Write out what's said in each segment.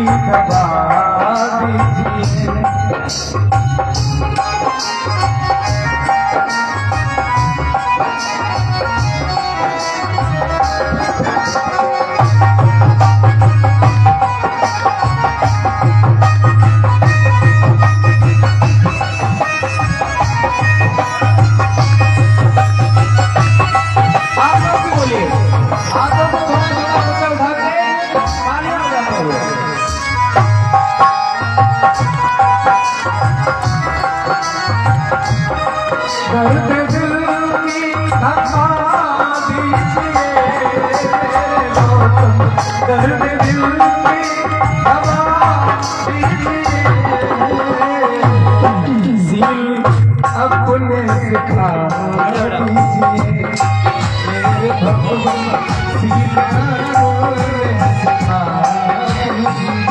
दबा दीजिए। दर्द दिल की दबा दीजिए, दर्द दिल की दबा दीजिए। सील अपने सिखा दीजिए मेरे भगवान, सील अपने सिखा दीजिए।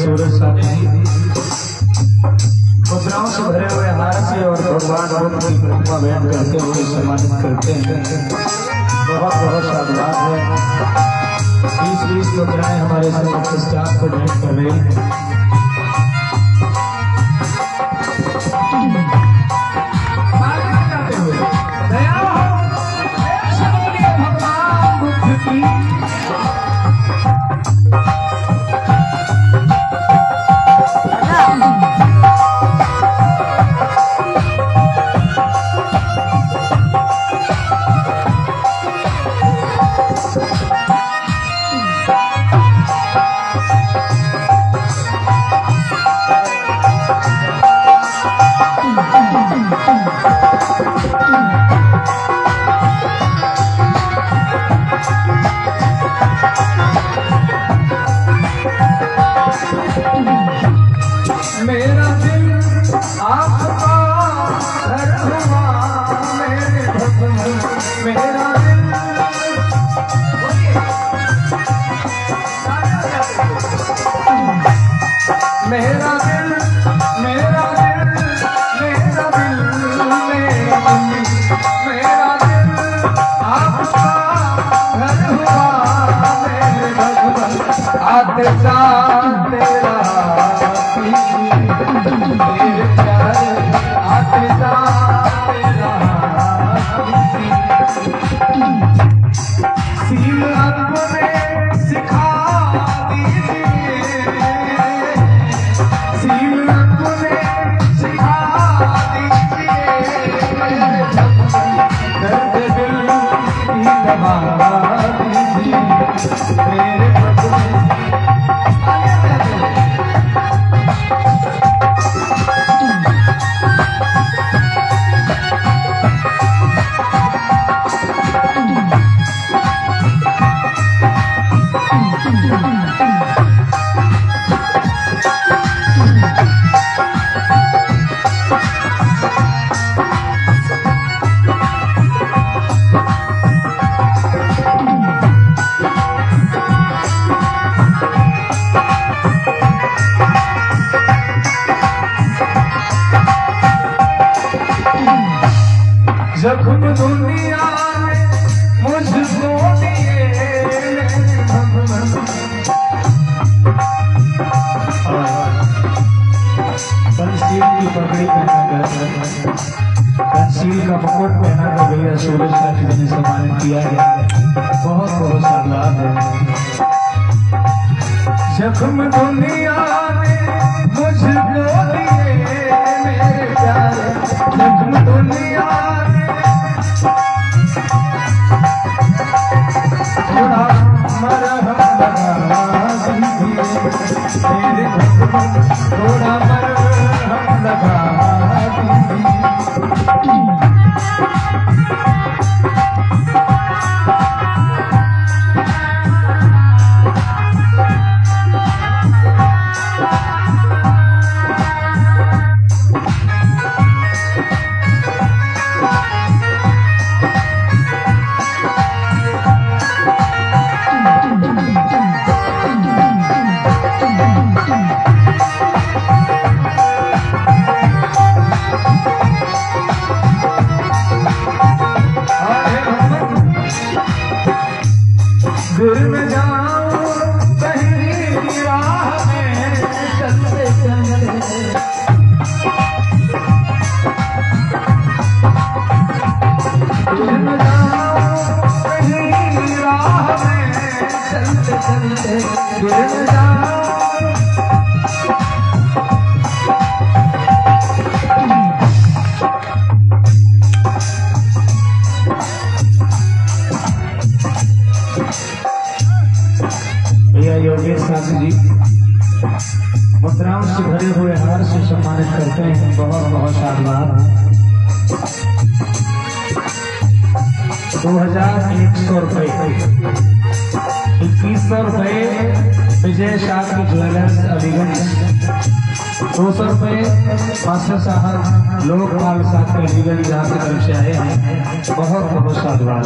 सूरज मुद्राओं से भरे हुए हार से और भगवान बुद्ध की प्रतिमा भेंट करते हुए सम्मानित करते हैं। बहुत बहुत साधुवाद है। 20-20 मुद्राएं हमारे समस्त स्टाफ को भेंट कर रही हैं। दया हो भगवान बुद्ध की। मेरा दिल आपका घर हुआ मेरे भगवान, मेरा दिल मेरा दिल मेरा दिल मेरा दिल मेरा दिल आपका घर हुआ मेरे भगवान। आते जाते मेरे प्यारे आते जाते सील अपने सिखा दीजिए, सील अपने सिखा दीजिए। दर्द दिल की दबा दीजिए मेरे भगवान। जख्म दुनिया ने मुझको दिए मेरे भगवान। पंचशील की पगड़ी पहना कर, पंचशील का मुकुट पहना कर भैया सूरज साथी ने सम्मानित किया है। बहुत बहुत साधुवाद है। जख्म दुनिया ने मुझको दिए मेरे प्यारे, जख्म दुनिया थोड़ा मरहम लगा दीजिए मेरे भगवान, थोड़ा मरहम लगा दीजिए। सम्मानित करते हैं। बहुत बहुत साधुवाद। 2100 रुपये, 2100 रुपये विजय शास्त्री ज्वेलर्स अलीगंज, 200 रुपये मास्टर साहब लोकपाल शास्त्री अलीगंज जहाँ की तरफ से आए हैं। बहुत बहुत साधुवाद।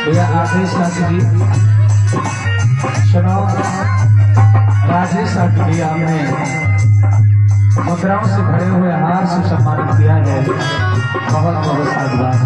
भैया आदेश शास्त्री जी सुनो, राजेश शास्त्री जी हमने मुद्राओं से भरे हुए हार से सम्मानित किया है। बहुत बहुत साधुवाद।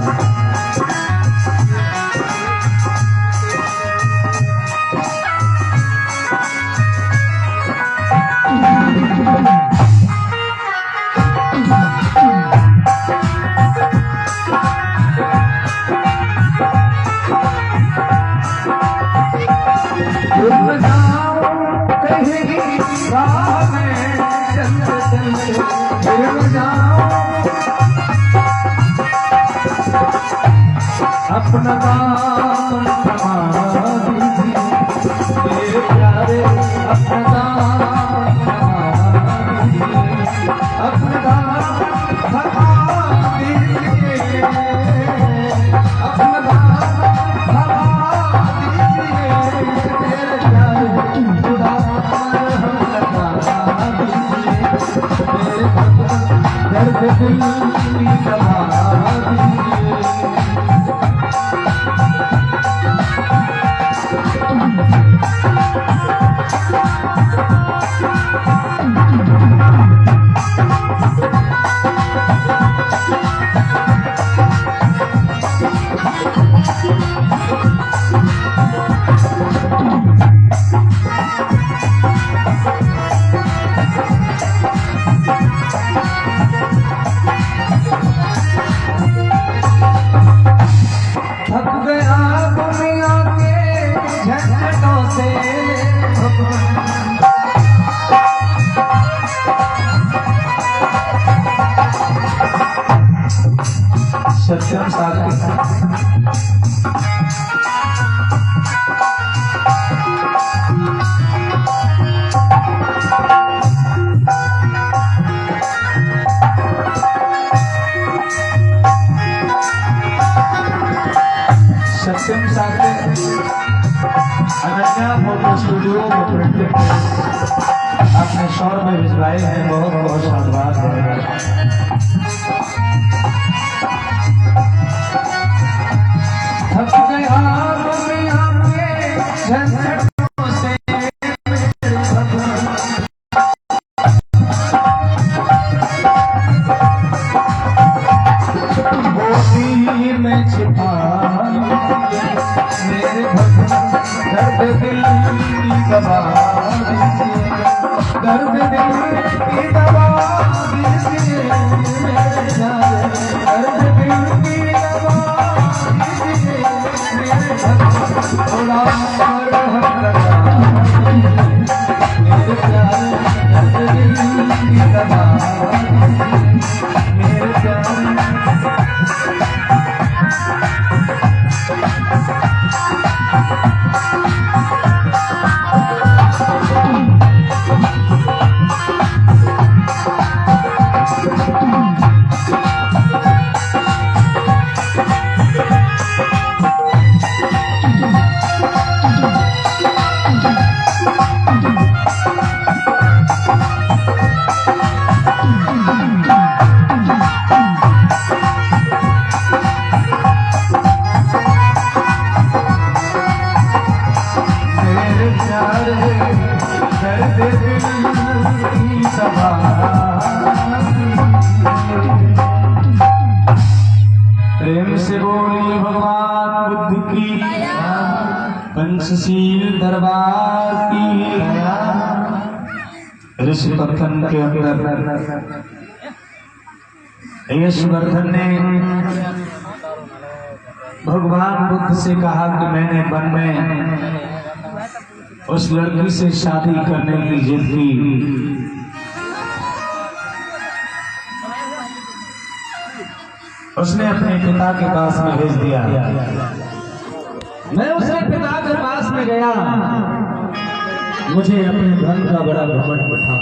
अपना दामन थमा दीजिए मेरे प्यारे, अपना दामन थमा दीजिए, अपना दामन थमा दीजिए, अपना दामन थमा दीजिए मेरे प्यारे, खुदा हम लगा दीजिए मेरे भगवान, दर्द दिल की दवा दीजिए। सत्यम सागर सत्यम सागर अनन्या फोटो स्टूडियो आपने 100 रुपये भिजवाए हैं। बहुत बहुत साधुवाद है। में छिपा मेरे भगवान, दर्द दिल की दवा दीजिए, दर्द दिल की दवा दीजिए मेरे प्यारे, दर्द दिल की दवा दीजिए मेरे भगवान, थोड़ा मरहम लगा मेरे प्यारे, दर्द दिल की दवा दीजिए मेरे प्यारे। प्रेम से बोलिए भगवान बुद्ध की, पंचशील दरबार की। ऋषिपथन के अंदर यशवर्धन ने भगवान बुद्ध से कहा कि मैंने वन में उस लड़की से शादी करने की जिद की, उसने अपने पिता के पास में भेज दिया। मैं उसके पिता के पास में गया, मुझे अपने धन का बड़ा घमंड था,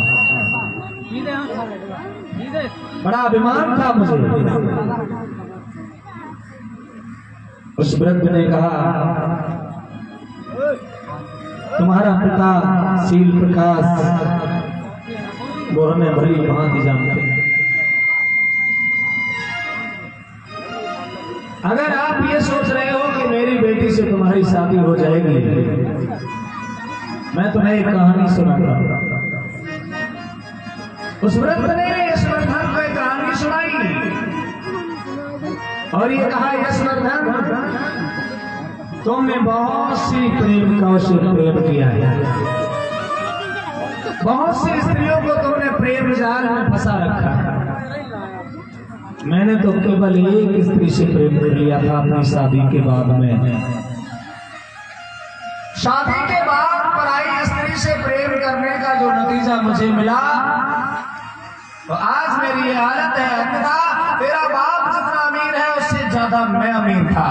बड़ा अभिमान था मुझे। उस वृद्ध ने कहा, तुम्हारा पिता शील प्रकाश वो हमें भली भांति जानते हैं। अगर आप ये सोच रहे हो कि मेरी बेटी से तुम्हारी शादी हो जाएगी, मैं तुम्हें एक कहानी सुनाता। उस वृद्ध ने यशवर्धन को एक कहानी सुनाई और ये कहा, यशवर्धन तुमने बहुत सी प्रेमिकाओं से प्रेम किया है, बहुत सी स्त्रियों को तुमने प्रेम जाल में फंसा रखा है। मैंने तो केवल एक स्त्री से प्रेम कर लिया था अपनी शादी के बाद में। शादी के बाद पराई स्त्री से प्रेम करने का जो नतीजा मुझे मिला, तो आज मेरी ये हालत है। अन्यथा तेरा बाप जितना अमीर है उससे ज्यादा मैं अमीर था,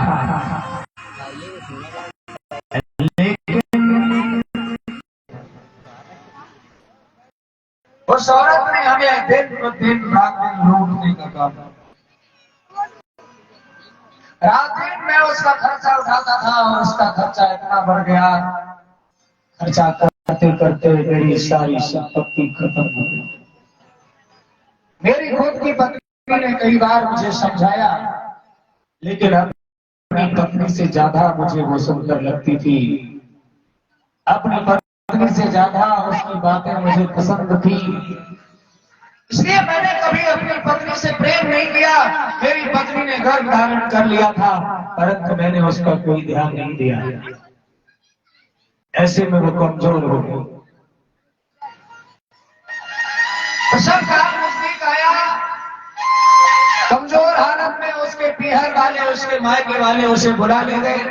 लेकिन उस औरत ने हमें दिन ब दिन रात दिन लूटने का काम। रात दिन मैं उसका खर्चा उठाता था और उसका खर्चा इतना बढ़ गया, खर्चा करते करते मेरी सारी संपत्ति खत्म हो गई। मेरी खुद की पत्नी ने कई बार मुझे समझाया, लेकिन अपनी पत्नी से ज्यादा मुझे वो सुनकर लगती थी। अपनी पत्नी से ज्यादा उसकी बातें मुझे पसंद थी, इसलिए मैंने कभी अपनी पत्नी से प्रेम नहीं किया। मेरी पत्नी ने गर्भ धारण कर लिया था, परंतु मैंने उसका कोई ध्यान नहीं दिया। ऐसे में वो कमजोर हो गई। प्रसव काल नजदीक आया, कमजोर हालत में उसके पीहर वाले, उसके मायके वाले उसे बुला ले गए,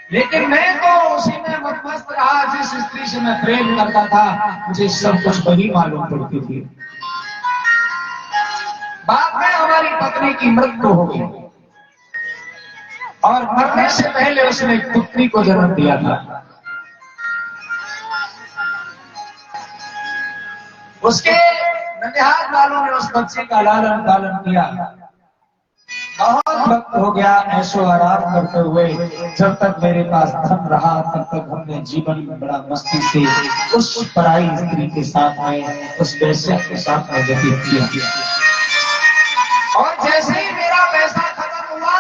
लेकिन मैं तो उसी में मतमस्त रहा। जिस स्त्री से मैं प्रेम करता था मुझे सब कुछ वही मालूम पड़ती थी। बाद में हमारी पत्नी की मृत्यु हो गई और मरने से पहले उसने एक पुत्री को जन्म दिया था। उसके ननिहाल वालों ने उस बच्चे का लालन पालन किया। बहुत वक्त हो गया ऐशो आराम करते हुए। जब तक मेरे पास धन रहा तब तक हमने जीवन में बड़ा मस्ती से उस पराई स्त्री के साथ में, उस पैसे के साथ में व्यतीत किया। और जैसे ही मेरा पैसा खत्म हुआ,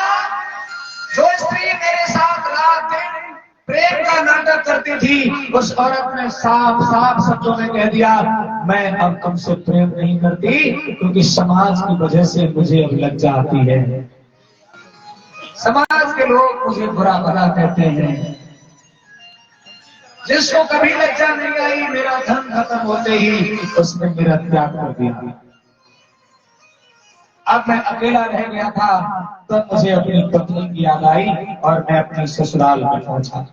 जो स्त्री मेरे साथ रात दिन प्रेम का नाटक करती थी, उस औरत ने साफ साफ शब्दों में कह दिया, मैं अब तुमसे प्रेम नहीं करती, क्योंकि समाज की वजह से मुझे अब लज्जा आती है। समाज के लोग मुझे बुरा भला कहते हैं। जिसको कभी लज्जा नहीं आई, मेरा धन खत्म होते ही उसने मेरा त्याग कर दिया। अब मैं अकेला रह गया था, तब मुझे अपनी पत्नी की याद आई और मैं अपने ससुराल में पहुंचा।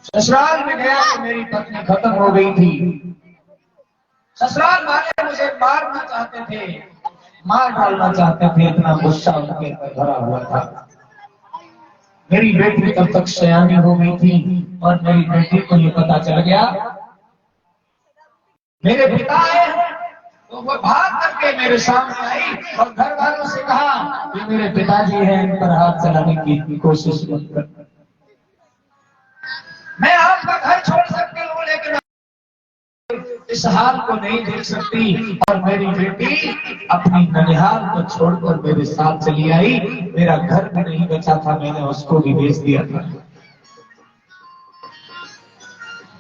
ससुराल में गया तो मेरी पत्नी खत्म हो गई थी। ससुराल वाले मुझे मारना चाहते थे, मार डालना चाहते थे, इतना गुस्सा उनके अंदर भरा हुआ था। मेरी बेटी तब तक सयानी हो गई थी और मेरी बेटी को ये पता चल गया। मेरे पिता आए तो वो भाग करके मेरे सामने आई और घर वालों से कहा कि मेरे पिताजी हैं, इन पर हाथ चलाने की कोशिश मत कर। मैं आपका घर छोड़ सकती हूँ, लेकिन इस हाल को नहीं देख सकती। और मेरी बेटी अपनी ननिहाल को छोड़कर मेरे साथ चली आई। मेरा घर भी नहीं बचा था, मैंने उसको भी बेच दिया था।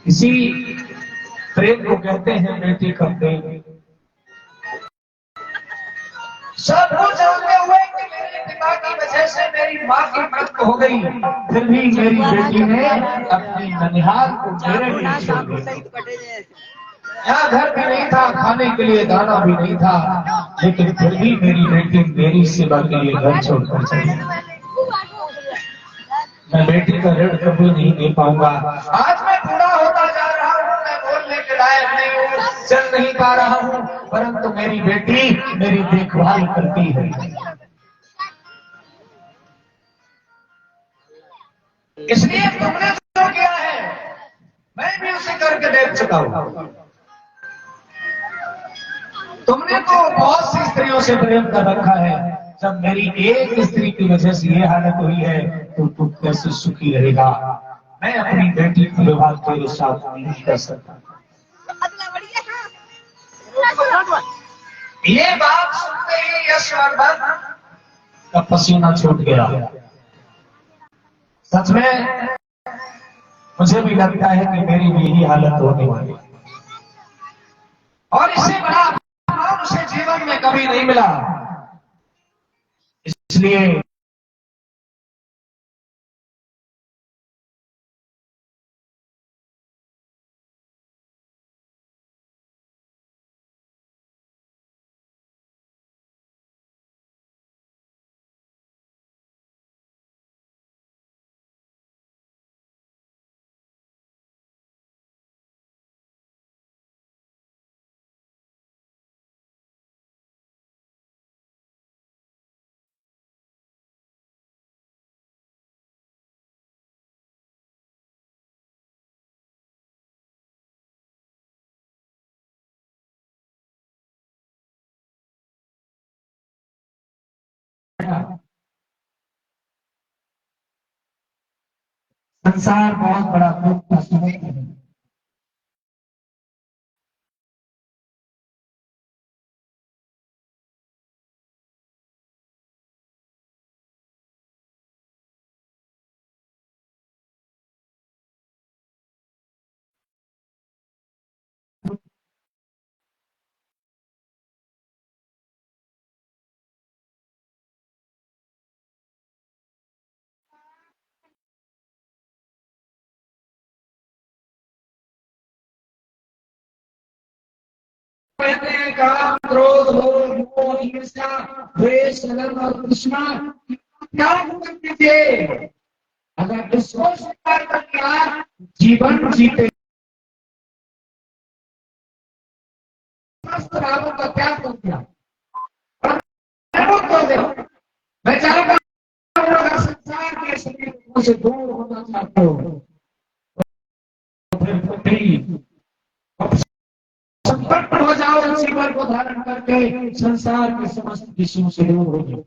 इसी प्रेम को कहते हैं बेटी का प्रेम। सब कुछ जानते हुए कि मेरे पिता की वजह से मेरी माँ की मृत्यु हो गई, फिर भी मेरी बेटी ने अपनी ननिहाल को मेरे लिए छोड़ दिया। यहाँ घर भी नहीं था, खाने के लिए दाना भी नहीं था, लेकिन फिर भी मेरी बेटी मेरी सेवा के लिए घर छोड़कर चली। मैं बेटी का ऋण कभी नहीं दे पाऊंगा। आज मैं बूढ़ा होता जा रहा हूँ, मैं बोलने के लायक नहीं हूँ, चल नहीं पा रहा हूँ, परंतु मेरी बेटी मेरी देखभाल करती है। इसलिए तुमने जो किया है मैं भी उसे करके देख चुका हूं। तुमने तो बहुत सी स्त्रियों से प्रेम कर रखा है, जब मेरी एक स्त्री की वजह से ये हालत हुई है तो तू कैसे सुखी रहेगा। मैं अपनी बेटी का विवाह तेरे साथ नहीं कर सकता। ये बात सुनते ही यशवर्धन का पसीना छूट गया। सच में मुझे भी लगता है कि मेरी भी यही हालत होने वाली, और इससे बड़ा अपमान उसे जीवन में कभी नहीं मिला। इसलिए संसार बहुत बड़ा दुख का समय है। कहते हैं काम क्रोध लोभ मोह ईर्ष्या द्वेष कलह और तृष्णा त्याग कर दीजिए। अगर इसको स्वीकार कर लिया जीवन जीते समस्त भावों का त्याग कर दिया। मैं चाहूंगा अगर संसार के सभी से दूर होना चाहते हो तो फिर संपन्न हो जाओ, जीवन को धारण करके संसार के समस्त विषयों से दूर हो जाओ।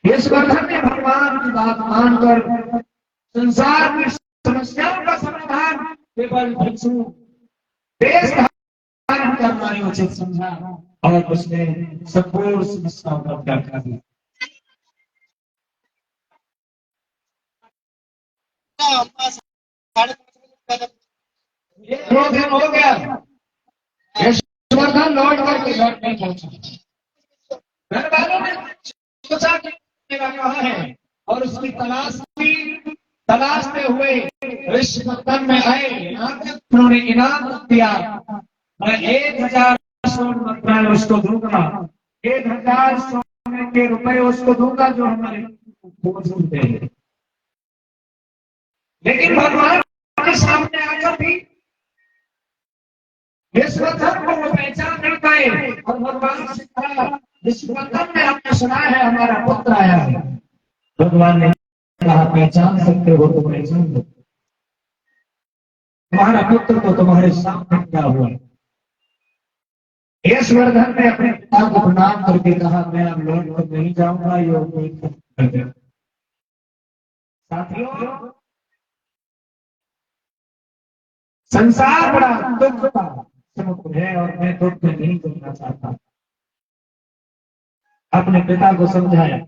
यशवर्धन ने भगवान की बात मानकर संसार की समस्याओं का समाधान केवल भिक्षु देश धारण करना ही उचित समझा और उसने संपूर्ण समस्याओं का त्याग कर दिया। दो दिन हो गया यशवर्धन लौट करके घर नहीं पहुंचा। घर वालों ने सोचा कि मेरा कहाँ है, और उसकी तलाशते हुए यशवर्धन में आए। यहाँ तक उन्होंने इनाम दिया, मैं 1000 स्वर्ण मुद्राएं उसको दूंगा, 1000 सोने के रुपए उसको दूंगा जो हमारे मौजूद है। लेकिन भगवान के सामने आकर भी यशवर्धन को वो पहचान नहीं पाए और भगवान से कहा, यशवर्धन ने आपने सुना है हमारा पुत्र आया है। भगवान ने कहा, पहचान सकते हो तो पहचान लो, तुम्हारा पुत्र तो तुम्हारे सामने क्या हुआ। यशवर्धन ने अपने पिता को प्रणाम करके कहा, मैं अब लौट कर नहीं जाऊंगा। योग साथियों, संसार बड़ा दुख का समुद्र है और मैं दुख में नहीं करना चाहता। अपने पिता को समझाया।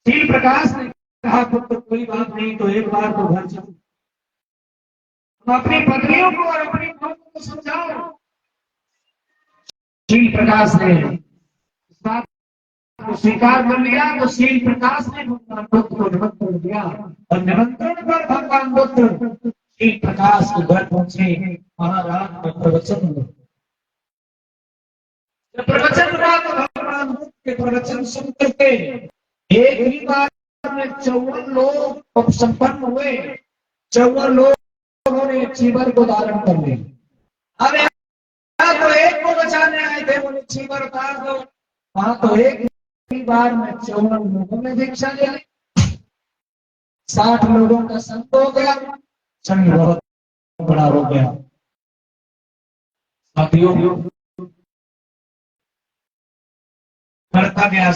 शील प्रकाश ने कहा, पुत्र कोई बात नहीं, तो एक बार तो घर चलो, अपनी पत्नियों को और अपनी बहू को समझाओ। शील प्रकाश ने इस बात को स्वीकार कर लिया तो शील प्रकाश ने भगवान बुद्ध को निमंत्रण दिया और निमंत्रण पर भगवान बुद्ध शील प्रकाश के घर पहुंचे। महाराज में प्रवचन हुआ। जब प्रवचन हुआ तो भगवान बुद्ध के प्रवचन सुन करके एक ही बार में 54 लोग संपन्न हुए। 54 लोगों ने जीवन को धारण कर लिया। अब यहाँ तो एक को बचाने आए थे, बोले छीवर उतार दो। वहां तो एक ही बार में 54 लोगों ने दीक्षा ले ली, 60 लोगों का संग हो गया, संग बहुत बड़ा हो गया। साथियों, बढ़ता गया,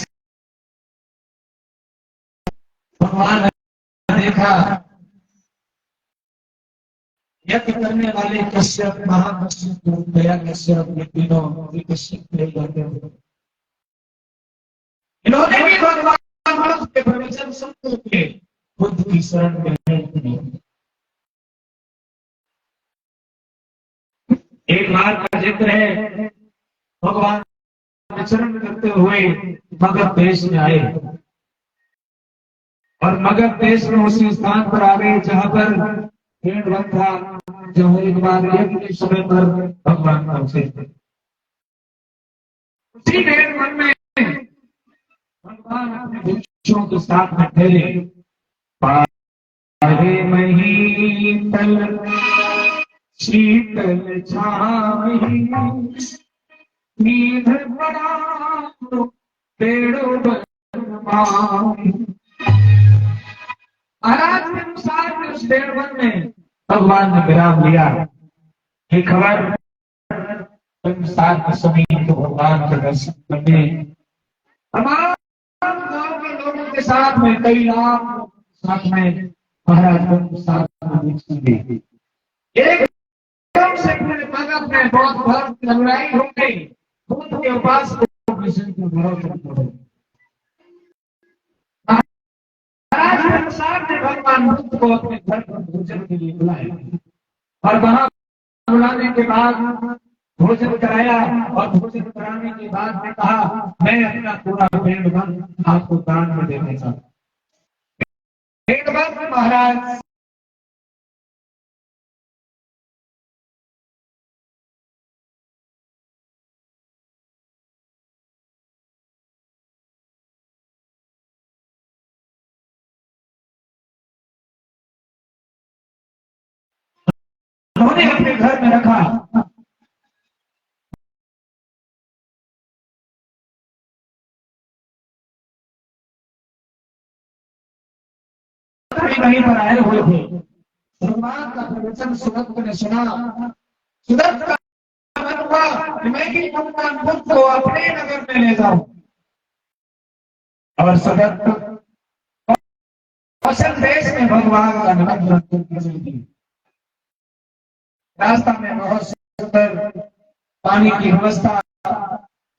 भगवान ने देखा यज्ञ करने वाले कश्यप, महाकश्यप, दया कश्यप, ये तीनों कश्यप ले जाते हैं। इन्होंने भी भगवान के प्रवचन सुन के बुद्ध की शरण में एक बार का जिक्र है, भगवान विचरण करते हुए मगध देश में आए और मगध देश में उसी स्थान पर आ गए जहां पर पेड़ वन था, जहां एक बार यज्ञ के समय पर भगवान पहुंचे थे। उसी पेड़ वन में भगवान अपने भिक्षुओं के साथ में ठहरे। पारे मही तल शीतल छाई, नींद बड़ा पेड़ों महाराज के अनुसार उस पेड़ वन में भगवान ने विराम लिया। ये खबर अनुसार के समय तो भगवान के दर्शन करने तमाम गांव के लोगों के साथ में, कई लाख साथ में महाराज के साथ में एकदम से पूरे मगध में बहुत बहुत लड़ाई हो गई। बुद्ध के उपास को कृष्ण को भरोसा करो। महाराज के अनुसार ने भगवान बुद्ध को अपने घर पर भोजन के लिए बुलाया और वहां बुलाने के बाद भोजन कराया और भोजन कराने के बाद ने कहा, मैं अपना पूरा पेड़ वन आपको दान में देना चाहता हूं। पेड़ वन में महाराज उन्होंने अपने घर में रखा। कहीं पर आए हुए थे, भगवान का प्रवचन सुदत्त ने सुना। सुदत्त का मन हुआ कि मैं भी भगवान बुद्ध को अपने नगर में ले जाऊं। और सुदत्त कौशल देश में भगवान का नगर रास्ता में बहुत सुंदर पानी की व्यवस्था,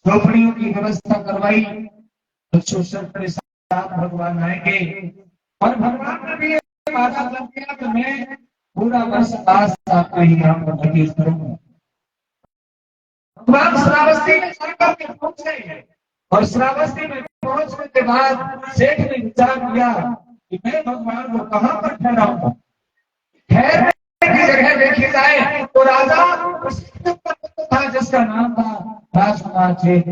झोपड़ियों की व्यवस्था करवाई। के साथ भगवान आएंगे और भगवान ने भी वादा कर दिया कि मैं पूरा वर्ष आज आपका ही नाम बतौर करूंगा। भगवान श्रावस्ती में जाकर के पहुंचे और श्रावस्ती में पहुंचने के बाद सेठ ने विचार किया कि मैं भगवान को कहां पर ठहराऊंगा। ठहरने की जगह देखी जाए तो राजा था जिसका नाम था राजकुमार जेठ।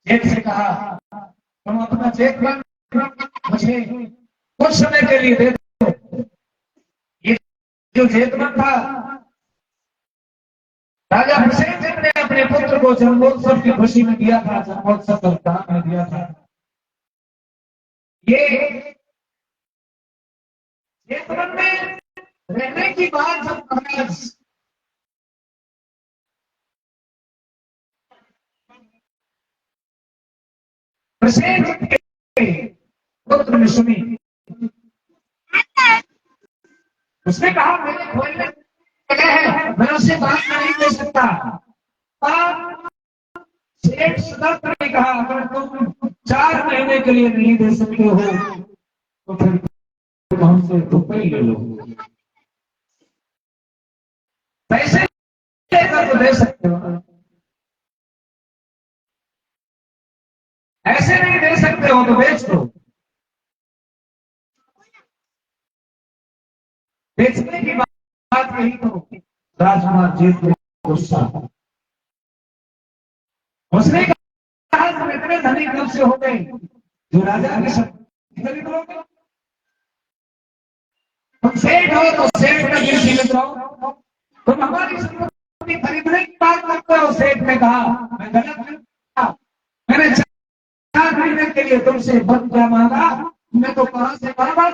जेठ से कहा, तुम अपना जेठ मुझे कुछ समय के लिए दे दो। ये जो जेठमन था, राजा हुसैन ने अपने पुत्र को जन्मोत्सव की खुशी में दिया था, जन्मोत्सव का दान में दिया था। ये जेठमन में रहने की बात जब महाराज पुत्र ने सुनी, उसने कहा मेरे खोलने है, मैं उससे बात नहीं कर सकता। सेठ सुदत्त ने कहा, अगर तुम 4 महीने के लिए नहीं दे सकते हो तो फिर तुम हमसे रुपये ले लो। पैसे लेकर तो दे सकते हो, ऐसे नहीं दे सकते हो तो बेच दो। बेचने की बात कही तो राजकुमार जेठ को गुस्सा। उसने कहा, तुम इतने धनी कब से हो गए जो राजा के शब्द खरीद लोगे? तुम सेठ हो तो सेठ का दिल खरीद रहो, तुम हमारी संपत्ति खरीदने की बात करते हो। सेठ ने कहा मैं गलत नहीं कहा, मैंने चार महीने के लिए तुमसे बदला मांगा, मैं तो कहां से बर्बाद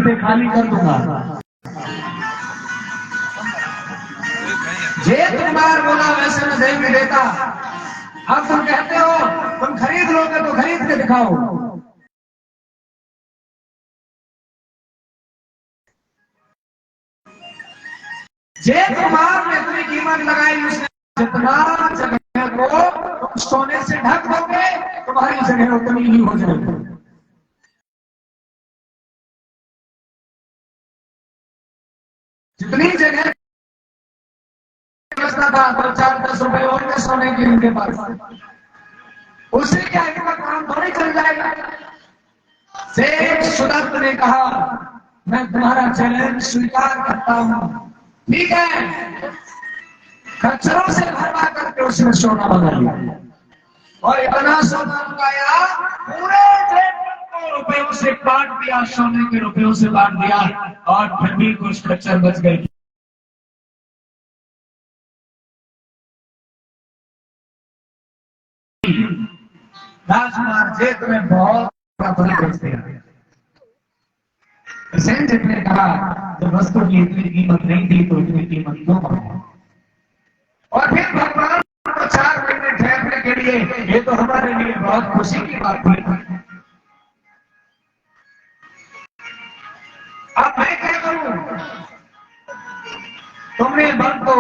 से खाली कर दूंगा। जेठ कुमार बोला वैसे मैं दे नहीं देता। अब तुम कहते हो तुम खरीद लोगे तो खरीद के दिखाओ। जेठ कुमार ने इतनी कीमत लगाई, उसने जितना जगह को तुम सोने से ढक दोगे तुम्हारी जगह उतनी ही हो जाएगी। जितनी जगह बचता था 2-4-10 रुपए और में सोने की उनके पास, उससे क्या इनका काम थोड़ी चल जाएगा। सेठ सुदत्त ने कहा मैं तुम्हारा चैलेंज स्वीकार करता हूं, ठीक है। खच्चरों से भरवा करके उसने सोना बना लिया और इतना सोना उगाया पूरे रुपयों से काट दिया, सोने के रुपयों से बांट दिया और फिर भी कुछ खच्चर बच गए। राजकुमार जेठ में बहुत बेचते हैं। सेठ ने कहा जब वस्तु की इतनी कीमत नहीं थी तो इतनी कीमत क्यों बढ़ाई। और फिर भगवान को 4 महीने ठहरने के लिए, ये तो हमारे लिए बहुत खुशी की बात थी। अब मैं क्या करूं, तुमने बल को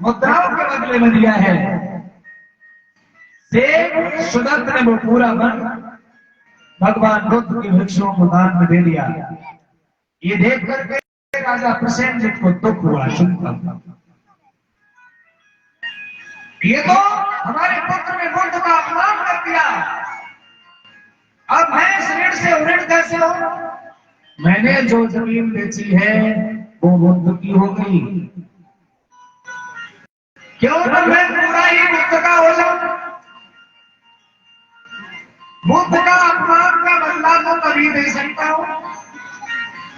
मुद्राओं के बदले में दिया है। सेठ सुदत्त ने वो पूरा वन भगवान बुद्ध के वृक्षों को दान में दे दिया। ये देख करके राजा प्रसेनजित को दुख हुआ, चिंता। ये तो हमारे पुत्र ने बुद्ध का अपमान कर दिया, अब मैं इस ऋण से ऋण कैसे हो। मैंने जो जमीन बेची है वो बुद्ध की हो गई, क्यों ना मैं पूरा ही बुद्ध का हो जाऊं। बुद्ध का अपमान का बदला तो कभी दे सकता हूं।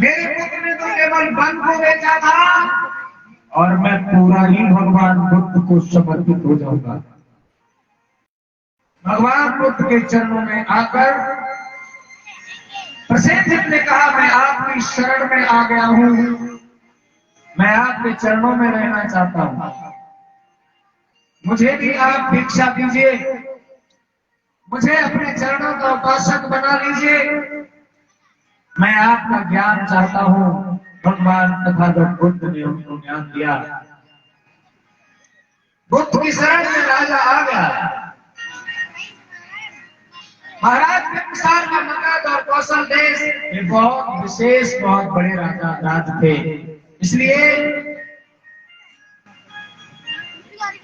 मेरे पुत्र ने तो केवल वन को बेचा था और मैं पूरा ही भगवान बुद्ध को समर्पित हो जाऊंगा। भगवान बुद्ध के चरणों में आकर प्रसेनजित ने कहा मैं आपकी शरण में आ गया हूं, मैं आपके चरणों में रहना चाहता हूं, मुझे भी आप भिक्षा दीजिए, मुझे अपने चरणों का उपासक बना लीजिए, मैं आपका ज्ञान चाहता हूं। भगवान तथागत बुद्ध ने उनको ज्ञान दिया। बुद्ध की शरण में राजा आ गया। महाराज बिंबिसार का मगध और कौशल देश ये बहुत विशेष, बहुत बड़े राज थे, इसलिए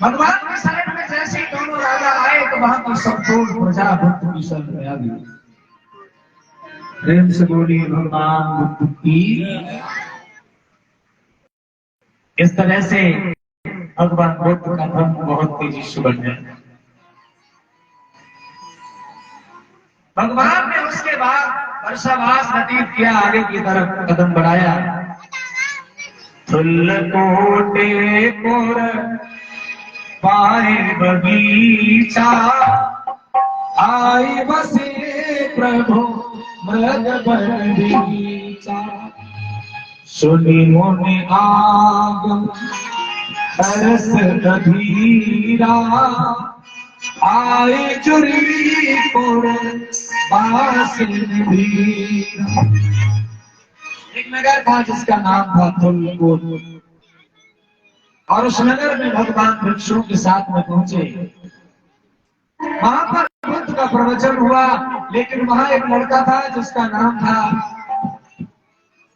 भगवान की शरण में जैसे दोनों राजा आए तो वहां की संपूर्ण प्रजा बुद्ध की शरण में आ गई। प्रेम से बोली भगवान बुद्ध की। इस तरह से भगवान बुद्ध का धर्म बहुत तेजी से बढ़ गया। भगवान ने उसके बाद वर्षावास व्यतीत किया, आगे की तरफ कदम बढ़ाया। फुलकोटे पुर पाए बगीचा, आई बसे प्रभु मृग बगीचा, सुनी मुनि आगम सरस कबीरा, आए चुरी पुर बांसुरीरा। एक नगर था जिसका नाम था फुलकोट, और उस नगर में भगवान वृक्षों के साथ में पहुंचे। वहां पर बुद्ध का प्रवचन हुआ, लेकिन वहां एक लड़का था जिसका नाम था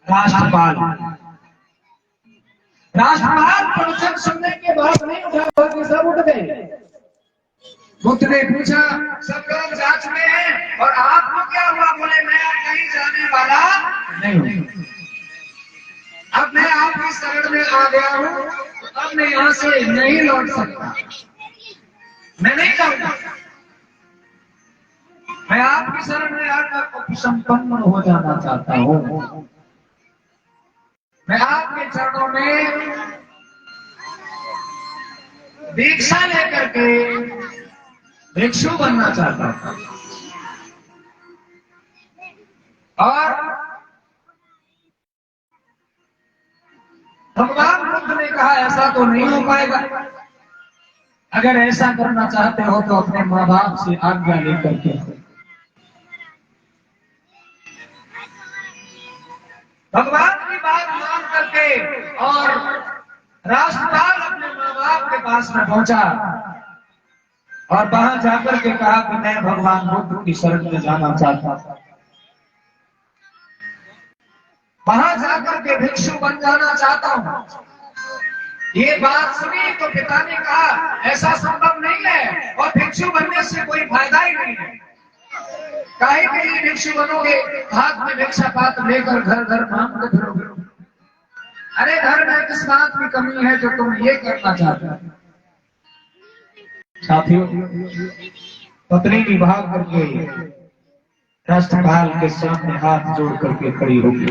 राष्ट्रपाल। राष्ट्रपाल प्रवचन सुनने के बाद नहीं उठा, बाकी सब उठ गए। बुद्ध ने पूछा सब लोग जा चुके हैं और आपको क्या हुआ। बोले मैं कहीं जाने वाला नहीं, अब मैं आपकी शरण में आ गया हूं, अब मैं यहां से नहीं लौट सकता, मैं नहीं जाऊंगा, मैं आपकी शरण में आकर संपन्न हो जाना चाहता हूं। मैं आपके चरणों में दीक्षा लेकर के भिक्षु बनना चाहता हूं। और भगवान बुद्ध ने कहा ऐसा तो नहीं हो पाएगा। अगर ऐसा करना चाहते हो तो अपने माँ बाप से आज्ञा लेकर के, भगवान की बात मान करके, और राष्ट्रपाल अपने माँ बाप के पास में पहुंचा और वहां जाकर के कहा कि मैं भगवान बुद्ध की शरण में जाना चाहता था, वहां जाकर के भिक्षु बन जाना चाहता हूं। ये बात सुनी तो पिता ने कहा ऐसा संभव नहीं है और भिक्षु बनने से कोई फायदा ही नहीं है। काहे के लिए भिक्षु बनोगे? हाथ में भिक्षा पात्र लेकर घर घर मांगते फिरोगे। अरे घर में किस बात की कमी है जो तुम ये करना चाहते हो? साथियों, पत्नी विवाह करके राष्ट्रपाल के सामने हाथ जोड़ करके खड़ी होगी।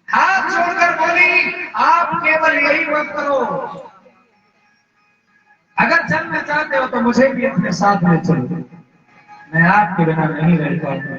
हाथ जोड़कर बोली आप केवल यही मत करो, अगर चलना चाहते हो तो मुझे भी अपने साथ में चलो, मैं आपके बिना नहीं रह पाऊंगा।